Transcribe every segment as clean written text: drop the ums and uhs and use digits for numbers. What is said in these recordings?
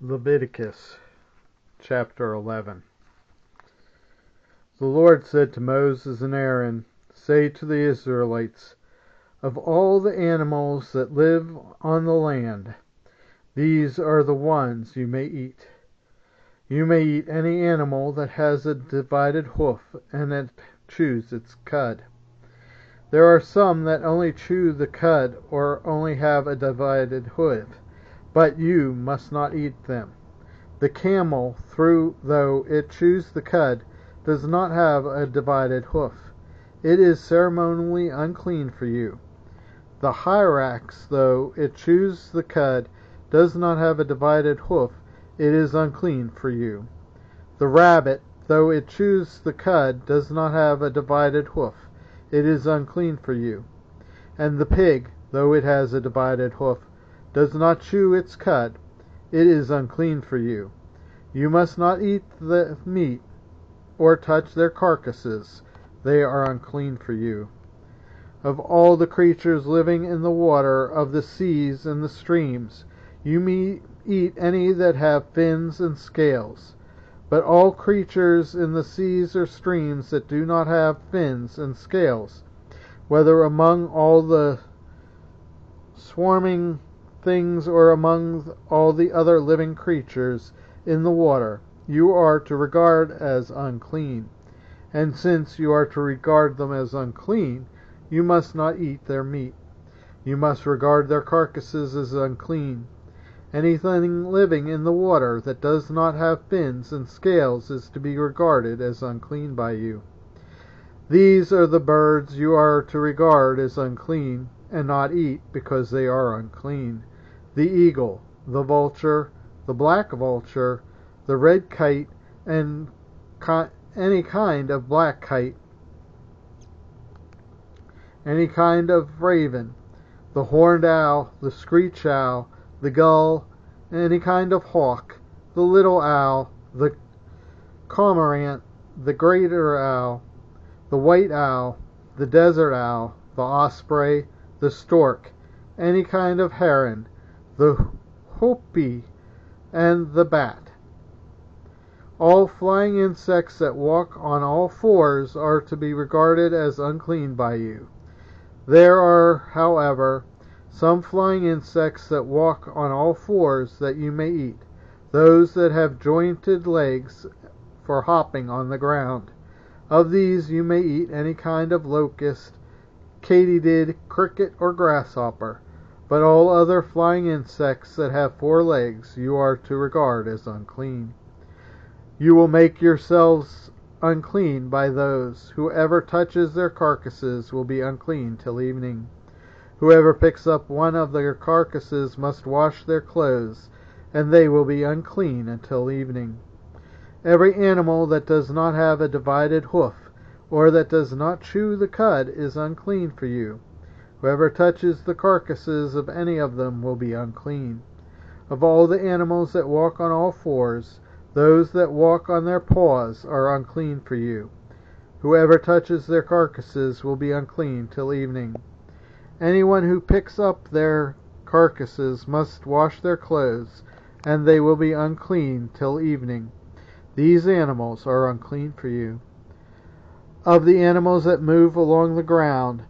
Leviticus Chapter 11. The Lord said to Moses and Aaron, "Say to the Israelites, of all the animals that live on the land, these are the ones you may eat. You may eat any animal that has a divided hoof and that chews its cud. There are some that only chew the cud or only have a divided hoof, but you must not eat them. The camel, though it chews the cud, does not have a divided hoof. It is ceremonially unclean for you. The hyrax, though it chews the cud, does not have a divided hoof. It is unclean for you. The rabbit, though it chews the cud, does not have a divided hoof. It is unclean for you. And the pig, though it has a divided hoof, does not chew its cud. It is unclean for you. You must not eat the meat or touch their carcasses. They are unclean for you. Of all the creatures living in the water of the seas and the streams, you may eat any that have fins and scales. But all creatures in the seas or streams that do not have fins and scales, whether among all the swarming things or among all the other living creatures in the water, you are to regard as unclean. And since you are to regard them as unclean, you must not eat their meat. You must regard their carcasses as unclean. Anything living in the water that does not have fins and scales is to be regarded as unclean by you. These are the birds you are to regard as unclean, and not eat, because they are unclean: the eagle, the vulture, the black vulture, the red kite, and any kind of black kite, any kind of raven, the horned owl, the screech owl, the gull, any kind of hawk, the little owl, the cormorant, the greater owl, the white owl, the desert owl, the osprey, the stork, any kind of heron, the hoopie, and the bat. All flying insects that walk on all fours are to be regarded as unclean by you. There are, however, some flying insects that walk on all fours that you may eat, those that have jointed legs for hopping on the ground. Of these you may eat any kind of locust, katydid, cricket, or grasshopper. But all other flying insects that have 4 legs you are to regard as unclean. You will make yourselves unclean by those. Whoever touches their carcasses will be unclean till evening. Whoever picks up one of their carcasses must wash their clothes, and they will be unclean until evening. Every animal that does not have a divided hoof, or that does not chew the cud, is unclean for you. Whoever touches the carcasses of any of them will be unclean. Of all the animals that walk on all fours, those that walk on their paws are unclean for you. Whoever touches their carcasses will be unclean till evening. Anyone who picks up their carcasses must wash their clothes, and they will be unclean till evening. These animals are unclean for you. Of the animals that move along the ground,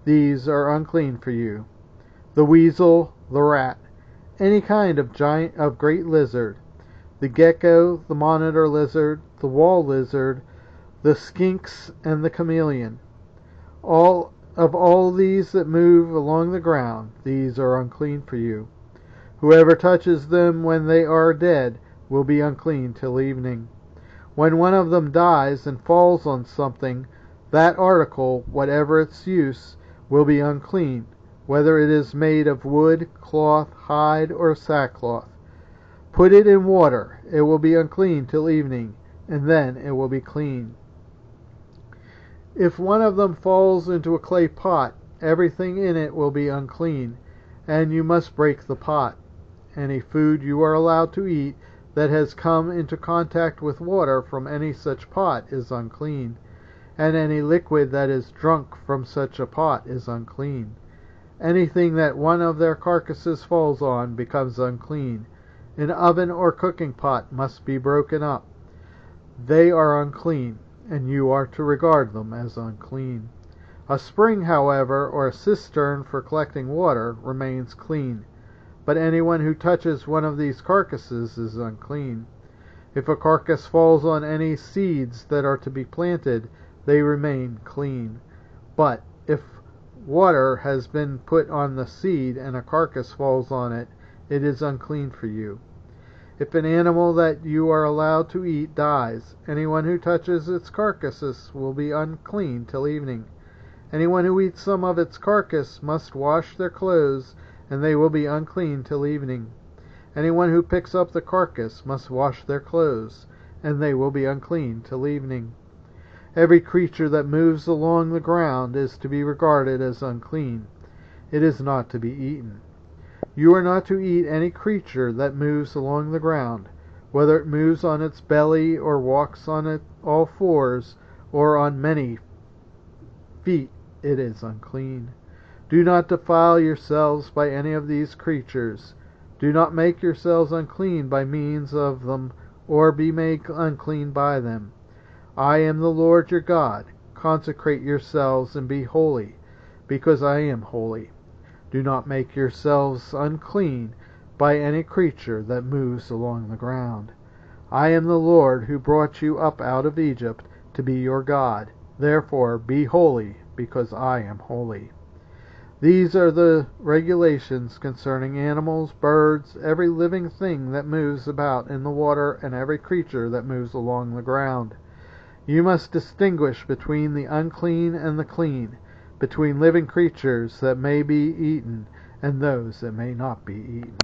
these are unclean for you: the weasel, the rat, any kind of great lizard, the gecko, the monitor lizard, the wall lizard, the skinks, and the chameleon. All these that move along the ground, these are unclean for you. Whoever touches them when they are dead will be unclean till evening. When one of them dies and falls on something, that article, whatever its use, will be unclean, whether it is made of wood, cloth, hide, or sackcloth. Put it in water. It will be unclean till evening, and then it will be clean. If one of them falls into a clay pot, everything in it will be unclean, and you must break the pot. Any food you are allowed to eat that has come into contact with water from any such pot is unclean, and any liquid that is drunk from such a pot is unclean. Anything that one of their carcasses falls on becomes unclean, An oven or cooking pot must be broken up. They are unclean, and you are to regard them as unclean. A spring, however, or a cistern for collecting water, remains clean. But anyone who touches one of these carcasses is unclean. If a carcass falls on any seeds that are to be planted, they remain clean. But if water has been put on the seed and a carcass falls on it, it is unclean for you. If an animal that you are allowed to eat dies, anyone who touches its carcasses will be unclean till evening. Anyone who eats some of its carcass must wash their clothes, and they will be unclean till evening. Anyone who picks up the carcass must wash their clothes, and they will be unclean till evening. Every creature that moves along the ground is to be regarded as unclean. It is not to be eaten. You are not to eat any creature that moves along the ground, whether it moves on its belly, or walks on it all fours, or on many feet. It is unclean. Do not defile yourselves by any of these creatures. Do not make yourselves unclean by means of them, or be made unclean by them. I am the Lord your God. Consecrate yourselves and be holy, because I am holy. Do not make yourselves unclean by any creature that moves along the ground. I am the Lord who brought you up out of Egypt to be your God. Therefore be holy, because I am holy. These are the regulations concerning animals, birds, every living thing that moves about in the water, and every creature that moves along the ground. You must distinguish between the unclean and the clean, between living creatures that may be eaten and those that may not be eaten.